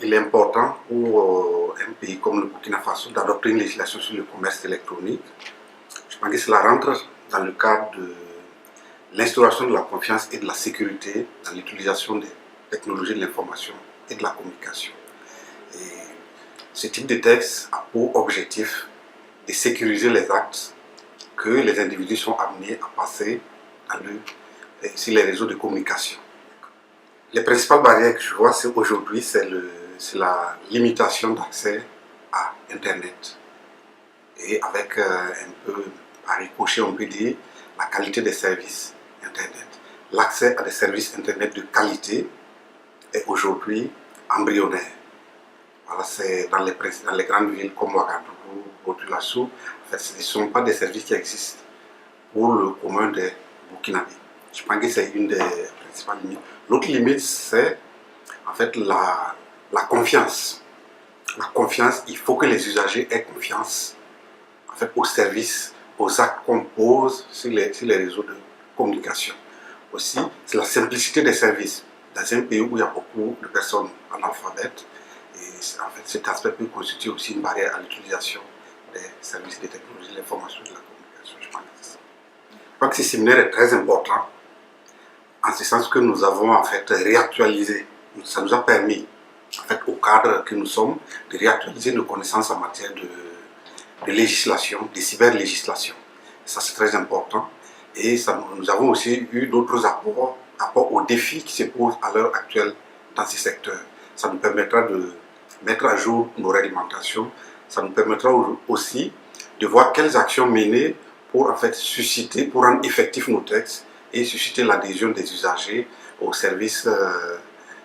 il est important pour un pays comme le Burkina Faso d'adopter une législation sur le commerce électronique. Je pense que cela rentre dans le cadre de l'instauration de la confiance et de la sécurité dans l'utilisation des technologies de l'information et de la communication. Et ce type de texte a pour objectif de sécuriser les actes que les individus sont amenés à passer sur les réseaux de communication. Les principales barrières que je vois aujourd'hui, c'est la limitation d'accès à Internet. Et avec un peu, par ricochet, on peut dire, la qualité des services Internet. L'accès à des services Internet de qualité est aujourd'hui embryonnaire. Voilà, c'est dans les grandes villes comme Ouagadougou, Boutulassou, en fait, ce ne sont pas des services qui existent pour le commun des Burkinabés. Je pense que c'est une des principales limites. L'autre limite, c'est en fait la confiance. La confiance, il faut que les usagers aient confiance en fait, aux services, aux actes qu'on pose sur les réseaux de communication. Aussi, c'est la simplicité des services. Dans un pays où il y a beaucoup de personnes analphabètes, et en fait, cet aspect peut constituer aussi une barrière à l'utilisation des services de technologie de l'information et de la communication. Je crois que ce séminaire est très important, en ce sens que nous avons en fait réactualisé, ça nous a permis, en fait, au cadre que nous sommes, de réactualiser nos connaissances en matière de législation, de cyberlégislation. Ça, c'est très important. Et nous avons aussi eu d'autres apports aux défis qui se posent à l'heure actuelle dans ces secteurs. Ça nous permettra de mettre à jour nos réglementations. Ça nous permettra aussi de voir quelles actions mener pour en fait susciter, pour rendre effectifs nos textes et susciter l'adhésion des usagers aux services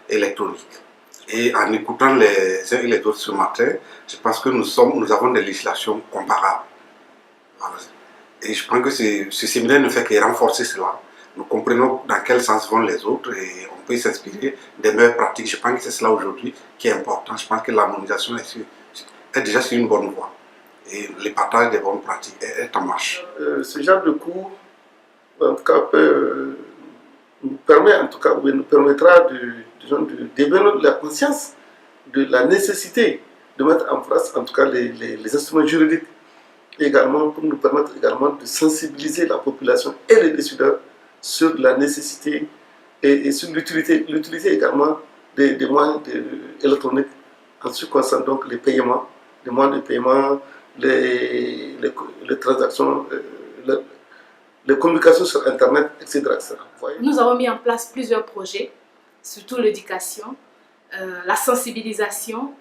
électroniques. Et en écoutant les uns et les autres ce matin, je pense que nous avons des législations comparables. Voilà. Et je pense que ce séminaire ne fait que renforcer cela. Nous comprenons dans quel sens vont les autres et on peut s'inspirer des meilleures pratiques. Je pense que c'est cela aujourd'hui qui est important. Je pense que l'harmonisation est déjà sur une bonne voie. Et le partage des bonnes pratiques est en marche. Ce genre de cours, en tout cas, nous permettra de développer la conscience de la nécessité de mettre en place, en tout cas, les instruments juridiques, également pour nous permettre également de sensibiliser la population et les décideurs sur la nécessité et sur l'utilité également des moyens électroniques en ce qui concerne donc les paiements, les moyens de paiement, les transactions, les communications sur Internet, etc. Nous avons mis en place plusieurs projets, surtout l'éducation, la sensibilisation.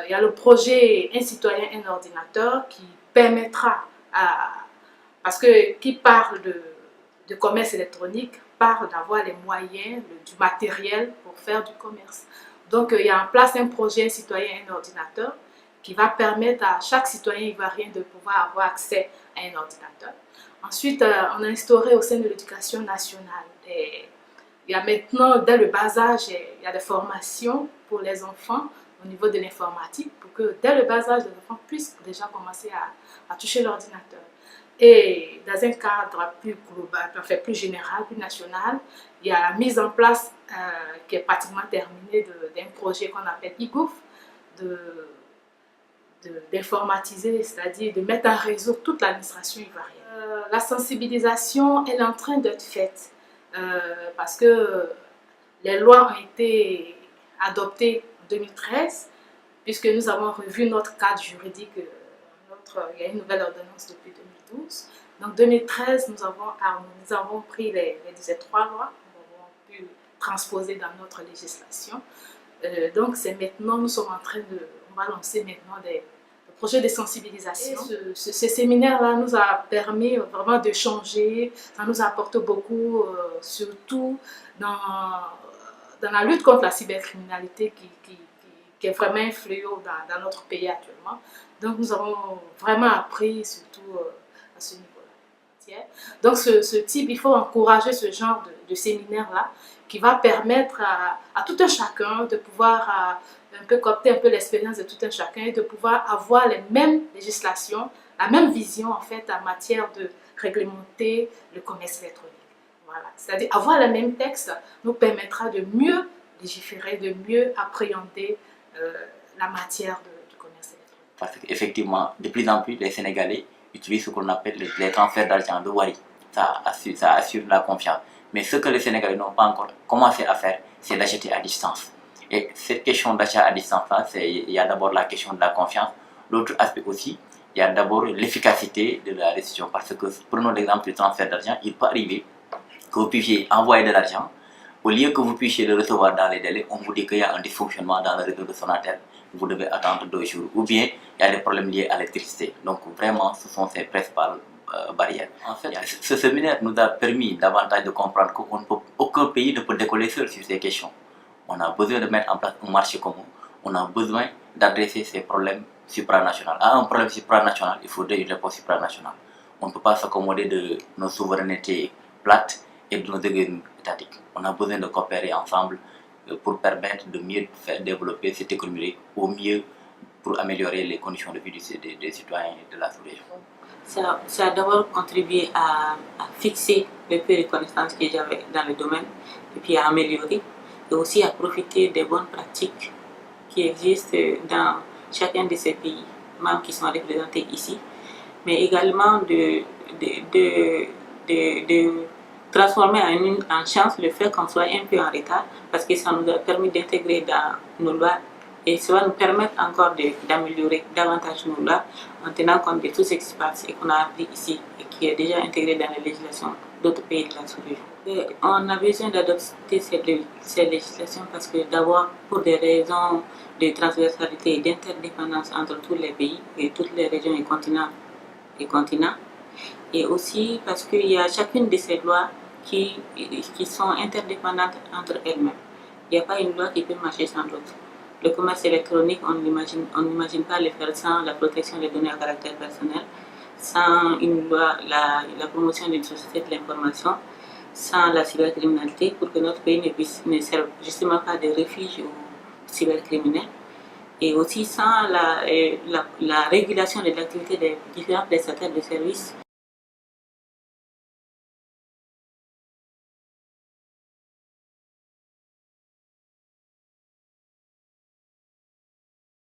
Il y a le projet Un citoyen, un ordinateur qui permettra, parce que qui parle de commerce électronique, parle d'avoir les moyens, du matériel pour faire du commerce. Donc il y a en place un projet Un citoyen, un ordinateur qui va permettre à chaque citoyen ivoirien de pouvoir avoir accès à un ordinateur. Ensuite, on a instauré au sein de l'éducation nationale, il y a maintenant, dès le bas âge, il y a des formations pour les enfants au niveau de l'informatique, pour que dès le bas âge, les enfants puissent déjà commencer à toucher l'ordinateur. Et dans un cadre plus global, enfin plus général, plus national, il y a la mise en place qui est pratiquement terminée d'un projet qu'on appelle IGOUF, d'informatiser, c'est-à-dire de mettre en réseau toute l'administration ivoirienne. La sensibilisation, elle est en train d'être faite parce que les lois ont été adoptées en 2013, puisque nous avons revu notre cadre juridique, il y a une nouvelle ordonnance depuis 2012. Donc 2013, nous avons pris les 3 lois, nous avons pu transposer dans notre législation. Donc c'est maintenant, on va lancer maintenant des projets de sensibilisation. Ce séminaire-là nous a permis vraiment de changer, ça nous apporte beaucoup, surtout dans la lutte contre la cybercriminalité qui est vraiment un fléau dans notre pays actuellement. Donc nous avons vraiment appris surtout à ce niveau-là. Donc ce type, il faut encourager ce genre de séminaire-là qui va permettre à tout un chacun de pouvoir un peu coopter un peu l'expérience de tout un chacun et de pouvoir avoir les mêmes législations, la même vision en fait en matière de réglementer le commerce électronique. Voilà. C'est-à-dire avoir le même texte nous permettra de mieux légiférer, de mieux appréhender la matière du commerce électronique. Parce qu'effectivement, de plus en plus, les Sénégalais utilisent ce qu'on appelle les transferts d'argent, le Wari. Ça assure la confiance. Mais ce que les Sénégalais n'ont pas encore commencé à faire, c'est d'acheter à distance. Et cette question d'achat à distance-là, il y a d'abord la question de la confiance. L'autre aspect aussi, il y a d'abord l'efficacité de la décision. Parce que, prenons l'exemple du transfert d'argent, il peut arriver que vous puissiez envoyer de l'argent. Au lieu que vous puissiez le recevoir dans les délais, on vous dit qu'il y a un dysfonctionnement dans le réseau de Sonatel. Vous devez attendre 2 jours. Ou bien, il y a des problèmes liés à l'électricité. Donc, vraiment, ce sont ces principales barrières. En fait, ce séminaire nous a permis davantage de comprendre qu'aucun pays ne peut décoller seul sur ces questions. On a besoin de mettre en place un marché commun. On a besoin d'adresser ces problèmes supranationaux. À un problème supranational, il faudrait une réponse supranationale. On ne peut pas s'accommoder de nos souverainetés plates et de nos égoïsmes étatiques. On a besoin de coopérer ensemble pour permettre de mieux faire développer cette économie, au mieux pour améliorer les conditions de vie des citoyens de la sous-région. Ça a d'abord contribué à fixer le peu de connaissances que j'avais dans le domaine et puis à améliorer et aussi à profiter des bonnes pratiques qui existent dans chacun de ces pays membres qui sont représentés ici, mais également de transformer en chance le fait qu'on soit un peu en retard parce que ça nous a permis d'intégrer dans nos lois et ça va nous permettre encore d'améliorer davantage nos lois en tenant compte de tout ce qui se passe et qu'on a appris ici et qui est déjà intégré dans les législations d'autres pays de la sous-région. On a besoin d'adopter ces législations parce que d'abord pour des raisons de transversalité et d'interdépendance entre tous les pays et toutes les régions et continents et aussi parce qu'il y a chacune de ces lois qui sont interdépendantes entre elles-mêmes. Il n'y a pas une loi qui peut marcher sans l'autre. Le commerce électronique, on n'imagine pas le faire sans la protection des données à caractère personnel, sans une loi, la promotion d'une société de l'information, sans la cybercriminalité, pour que notre pays ne serve justement pas de refuge aux cybercriminels, et aussi sans la régulation de l'activité des différents prestataires de services